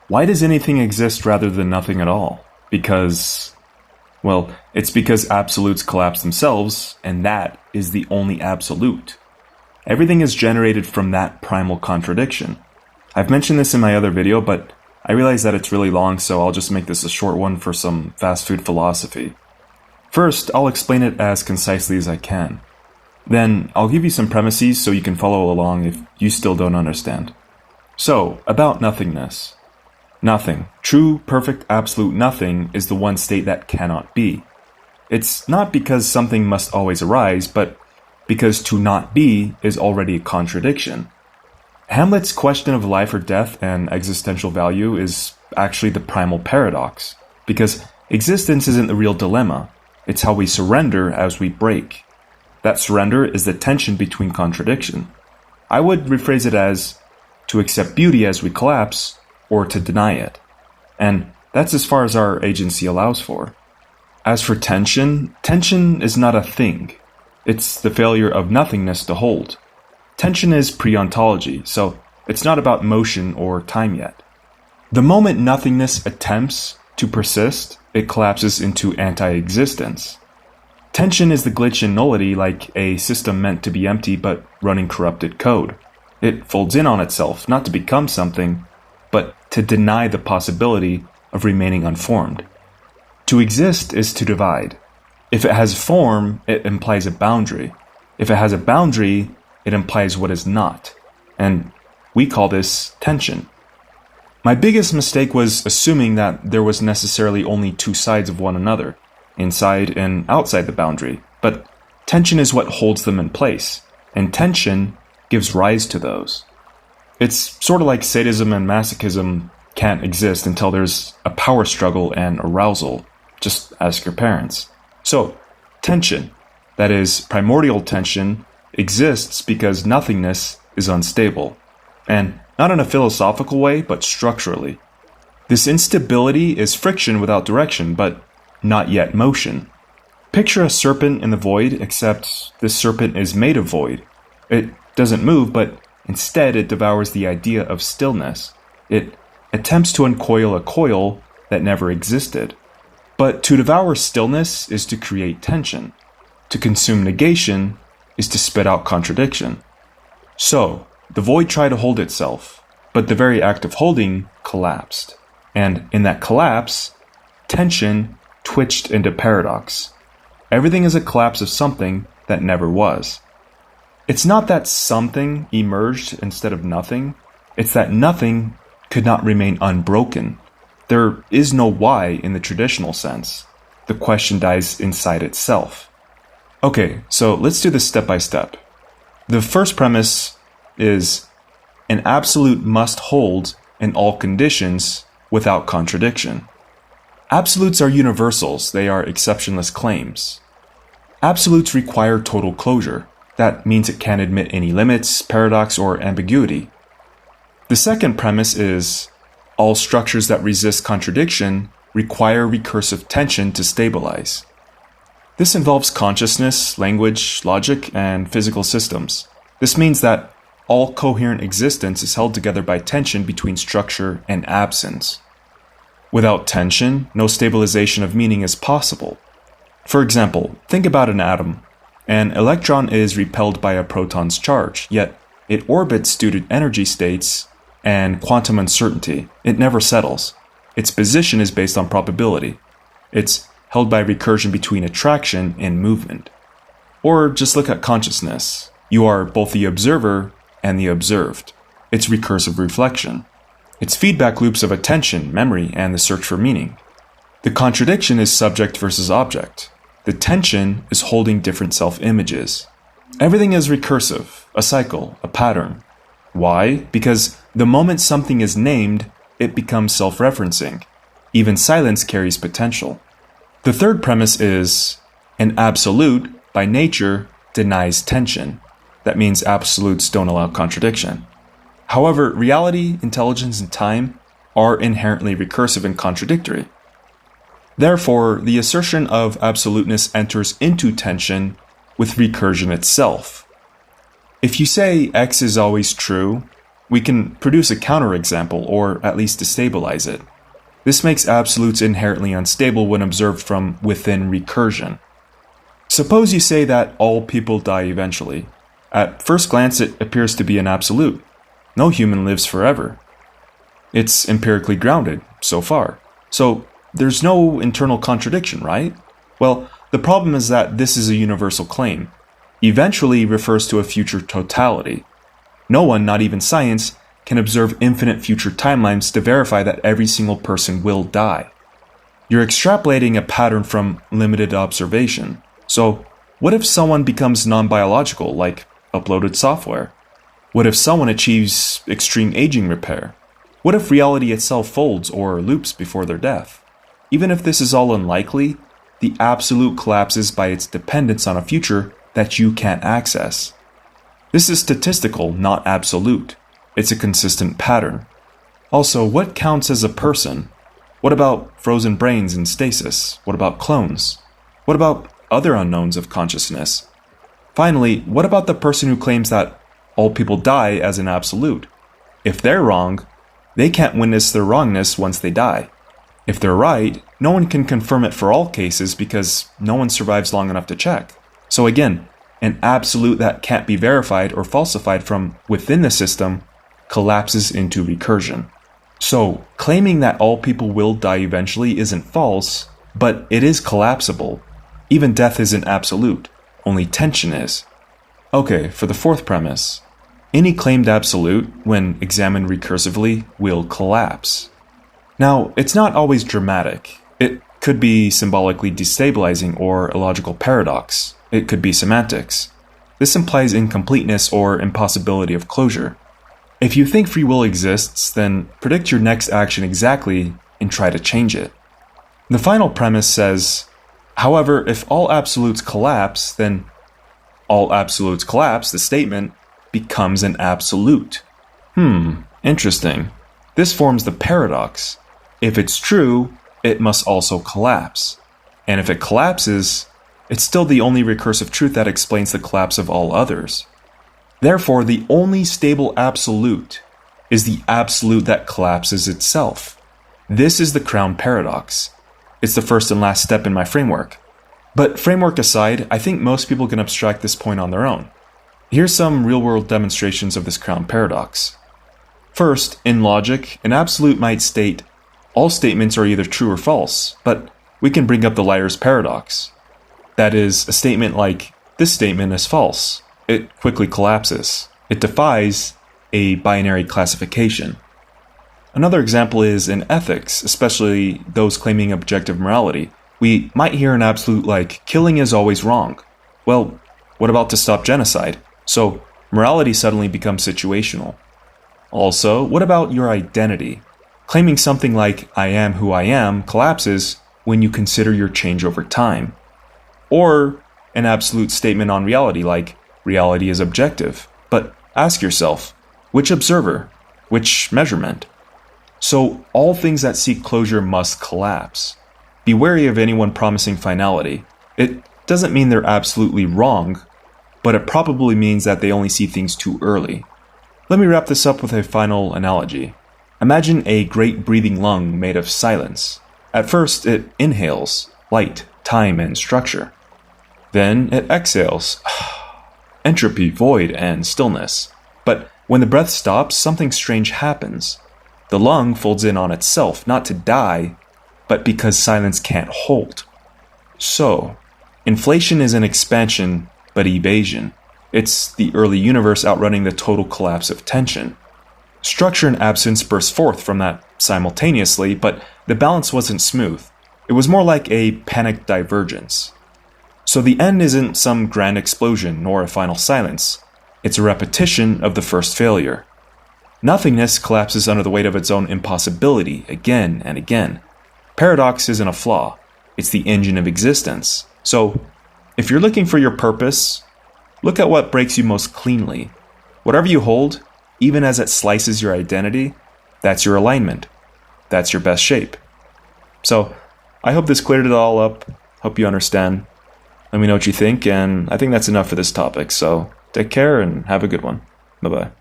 Why does anything exist rather than nothing at all? It's because absolutes collapse themselves, and that is the only absolute. Everything is generated from that primal contradiction. I've mentioned this in my other video, but I realize that it's really long, so I'll just make this a short one for some fast food philosophy. First, I'll explain it as concisely as I can. Then, I'll give you some premises so you can follow along if you still don't understand. So, about nothingness. Nothing, true, perfect, absolute nothing, is the one state that cannot be. It's not because something must always arise, but because to not be is already a contradiction. Hamlet's question of life or death and existential value is actually the primal paradox, because existence isn't the real dilemma, it's how we surrender as we break. That surrender is the tension between contradiction. I would rephrase it as to accept beauty as we collapse, or to deny it. And that's as far as our agency allows for. As for tension, tension is not a thing. It's the failure of nothingness to hold. Tension is pre-ontology, so it's not about motion or time yet. The moment nothingness attempts to persist, it collapses into anti-existence. Tension is the glitch in nullity, like a system meant to be empty but running corrupted code. It folds in on itself, not to become something, but to deny the possibility of remaining unformed. To exist is to divide. If it has form, it implies a boundary. If it has a boundary, it implies what is not. And we call this tension. My biggest mistake was assuming that there was necessarily only two sides of one another, inside and outside the boundary. But tension is what holds them in place, and tension gives rise to those. It's sort of like sadism and masochism can't exist until there's a power struggle and arousal. Just ask your parents. So, tension, that is, primordial tension, exists because nothingness is unstable. And not in a philosophical way, but structurally. This instability is friction without direction, but not yet motion. Picture a serpent in the void, except this serpent is made of void. It doesn't move, but instead it devours the idea of stillness. It attempts to uncoil a coil that never existed. But to devour stillness is to create tension. To consume negation is to spit out contradiction. So, the void tried to hold itself, but the very act of holding collapsed. And in that collapse, tension twitched into paradox. Everything is a collapse of something that never was. It's not that something emerged instead of nothing, it's that nothing could not remain unbroken. There is no why in the traditional sense. The question dies inside itself. Okay, so let's do this step by step. The first premise is an absolute must hold in all conditions without contradiction. Absolutes are universals, they are exceptionless claims. Absolutes require total closure. That means it can't admit any limits, paradox, or ambiguity. The second premise is all structures that resist contradiction require recursive tension to stabilize. This involves consciousness, language, logic, and physical systems. This means that all coherent existence is held together by tension between structure and absence. Without tension, no stabilization of meaning is possible. For example, think about an atom. An electron is repelled by a proton's charge, yet it orbits due to energy states and quantum uncertainty. It never settles. Its position is based on probability. It's held by recursion between attraction and movement. Or just look at consciousness. You are both the observer and the observed. It's recursive reflection. It's feedback loops of attention, memory, and the search for meaning. The contradiction is subject versus object. The tension is holding different self-images. Everything is recursive, a cycle, a pattern. Why? Because the moment something is named, it becomes self-referencing. Even silence carries potential. The third premise is an absolute, by nature, denies tension. That means absolutes don't allow contradiction. However, reality, intelligence, and time are inherently recursive and contradictory. Therefore, the assertion of absoluteness enters into tension with recursion itself. If you say X is always true, we can produce a counterexample, or at least destabilize it. This makes absolutes inherently unstable when observed from within recursion. Suppose you say that all people die eventually. At first glance, it appears to be an absolute. No human lives forever. It's empirically grounded, so far. So, there's no internal contradiction, right? Well, the problem is that this is a universal claim. Eventually refers to a future totality. No one, not even science, can observe infinite future timelines to verify that every single person will die. You're extrapolating a pattern from limited observation. So, what if someone becomes non-biological, like uploaded software? What if someone achieves extreme aging repair? What if reality itself folds or loops before their death? Even if this is all unlikely, the absolute collapses by its dependence on a future that you can't access. This is statistical, not absolute. It's a consistent pattern. Also, what counts as a person? What about frozen brains in stasis? What about clones? What about other unknowns of consciousness? Finally, what about the person who claims that all people die as an absolute? If they're wrong, they can't witness their wrongness once they die. If they're right, no one can confirm it for all cases because no one survives long enough to check. So again, an absolute that can't be verified or falsified from within the system collapses into recursion. So, claiming that all people will die eventually isn't false, but it is collapsible. Even death isn't absolute, only tension is. Okay, for the fourth premise. Any claimed absolute, when examined recursively, will collapse. Now, it's not always dramatic. It could be symbolically destabilizing or a logical paradox. It could be semantics. This implies incompleteness or impossibility of closure. If you think free will exists, then predict your next action exactly and try to change it. The final premise says, however, if all absolutes collapse, then all absolutes collapse, the statement becomes an absolute. Interesting. This forms the paradox. If it's true, it must also collapse. And if it collapses, it's still the only recursive truth that explains the collapse of all others. Therefore, the only stable absolute is the absolute that collapses itself. This is the crown paradox. It's the first and last step in my framework. But framework aside, I think most people can abstract this point on their own. Here's some real-world demonstrations of this crown paradox. First, in logic, an absolute might state, all statements are either true or false, but we can bring up the liar's paradox. That is, a statement like, this statement is false. It quickly collapses. It defies a binary classification. Another example is in ethics, especially those claiming objective morality. We might hear an absolute like, killing is always wrong. Well, what about to stop genocide? So, morality suddenly becomes situational. Also, what about your identity? Claiming something like, I am who I am, collapses when you consider your change over time. Or an absolute statement on reality like, reality is objective. But ask yourself, which observer? Which measurement? So, all things that seek closure must collapse. Be wary of anyone promising finality. It doesn't mean they're absolutely wrong, but it probably means that they only see things too early. Let me wrap this up with a final analogy. Imagine a great breathing lung made of silence. At first, it inhales light, time, and structure. Then it exhales entropy, void, and stillness. But when the breath stops, something strange happens. The lung folds in on itself, not to die, but because silence can't hold. So, inflation is an expansion, but evasion. It's the early universe outrunning the total collapse of tension. Structure and absence burst forth from that simultaneously, but the balance wasn't smooth. It was more like a panicked divergence. So the end isn't some grand explosion nor a final silence. It's a repetition of the first failure. Nothingness collapses under the weight of its own impossibility again and again. Paradox isn't a flaw. It's the engine of existence. So, if you're looking for your purpose, look at what breaks you most cleanly. Whatever you hold, even as it slices your identity, that's your alignment. That's your best shape. So, I hope this cleared it all up. Hope you understand. Let me know what you think, and I think that's enough for this topic. So, take care and have a good one. Bye-bye.